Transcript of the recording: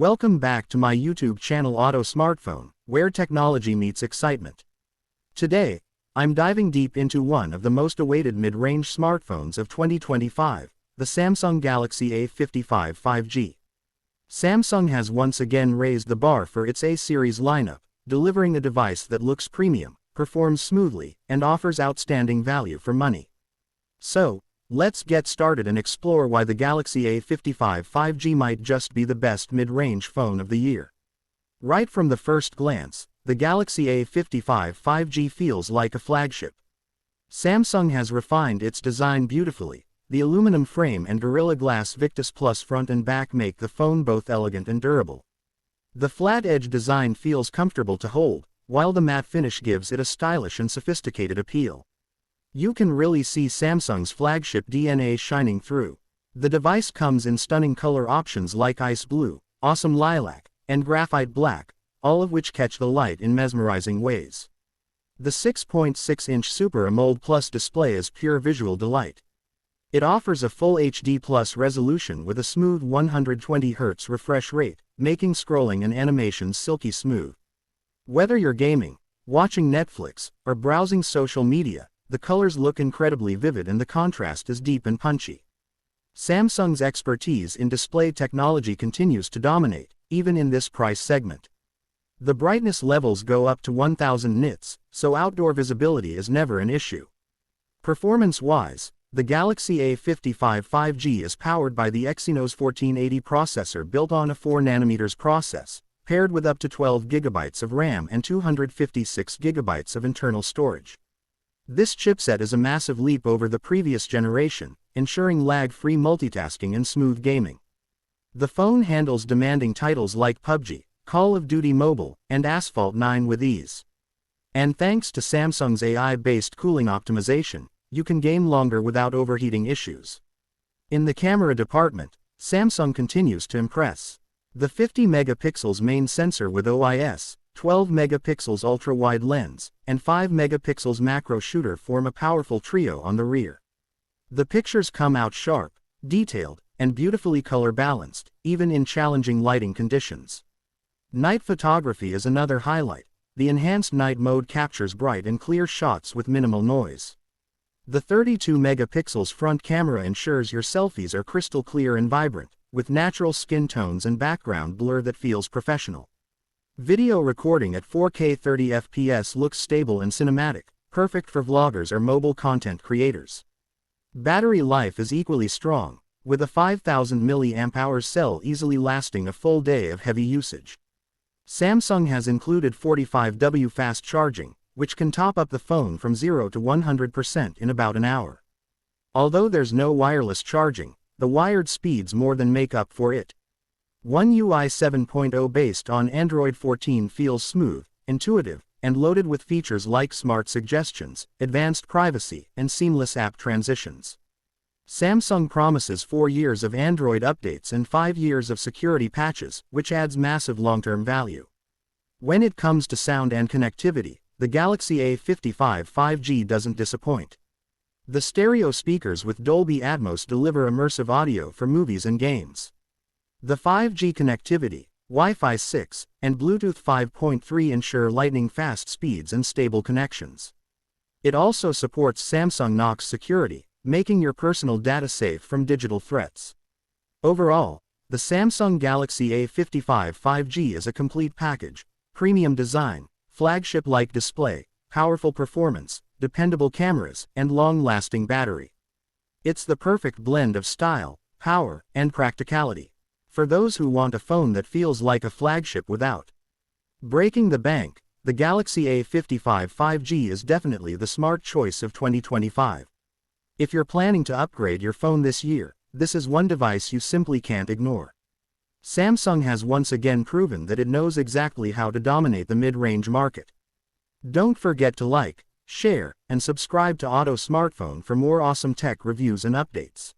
Welcome back to my YouTube channel Auto Smartphone, where technology meets excitement. Today, I'm diving deep into one of the most awaited mid-range smartphones of 2025, the Samsung Galaxy A55 5G. Samsung has once again raised the bar for its A-series lineup, delivering a device that looks premium, performs smoothly, and offers outstanding value for money. So, let's get started and explore why the Galaxy A55 5G might just be the best mid-range phone of the year. Right from the first glance, the Galaxy A55 5G feels like a flagship. Samsung has refined its design beautifully. The aluminum frame and Gorilla Glass Victus Plus front and back make the phone both elegant and durable. The flat-edge design feels comfortable to hold, while the matte finish gives it a stylish and sophisticated appeal. You can really see Samsung's flagship DNA shining through. The device comes in stunning color options like ice blue, awesome lilac, and graphite black, all of which catch the light in mesmerizing ways. The 6.6-inch Super AMOLED Plus display is pure visual delight. It offers a full HD Plus resolution with a smooth 120Hz refresh rate, making scrolling and animations silky smooth. Whether you're gaming, watching Netflix, or browsing social media, the colors look incredibly vivid and the contrast is deep and punchy. Samsung's expertise in display technology continues to dominate, even in this price segment. The brightness levels go up to 1000 nits, so outdoor visibility is never an issue. Performance-wise, the Galaxy A55 5G is powered by the Exynos 1480 processor built on a 4nm process, paired with up to 12GB of RAM and 256GB of internal storage. This chipset is a massive leap over the previous generation, ensuring lag-free multitasking and smooth gaming. The phone handles demanding titles like PUBG, Call of Duty Mobile, and Asphalt 9 with ease. And thanks to Samsung's AI-based cooling optimization, you can game longer without overheating issues. In the camera department, Samsung continues to impress. The 50-megapixels main sensor with OIS, 12-megapixels ultra-wide lens, and 5-megapixels macro shooter form a powerful trio on the rear. The pictures come out sharp, detailed, and beautifully color-balanced, even in challenging lighting conditions. Night photography is another highlight. The enhanced night mode captures bright and clear shots with minimal noise. The 32-megapixels front camera ensures your selfies are crystal clear and vibrant, with natural skin tones and background blur that feels professional. Video recording at 4K 30fps looks stable and cinematic, perfect for vloggers or mobile content creators. Battery life is equally strong, with a 5000 mAh cell easily lasting a full day of heavy usage. Samsung has included 45W fast charging, which can top up the phone from 0 to 100% in about an hour. Although there's no wireless charging, the wired speeds more than make up for it. One UI 7.0 based on Android 14 feels smooth, intuitive, and loaded with features like smart suggestions, advanced privacy, and seamless app transitions. Samsung promises 4 years of Android updates and 5 years of security patches, which adds massive long-term value. When it comes to sound and connectivity, the Galaxy A55 5G doesn't disappoint. The stereo speakers with Dolby Atmos deliver immersive audio for movies and games. The 5G connectivity, Wi-Fi 6, and Bluetooth 5.3 ensure lightning-fast speeds and stable connections. It also supports Samsung Knox security, making your personal data safe from digital threats. Overall, the Samsung Galaxy A55 5G is a complete package: premium design, flagship-like display, powerful performance, dependable cameras, and long-lasting battery. It's the perfect blend of style, power, and practicality. For those who want a phone that feels like a flagship without breaking the bank, the Galaxy A55 5G is definitely the smart choice of 2025. If you're planning to upgrade your phone this year, this is one device you simply can't ignore. Samsung has once again proven that it knows exactly how to dominate the mid-range market. Don't forget to like, share, and subscribe to Auto Smartphone for more awesome tech reviews and updates.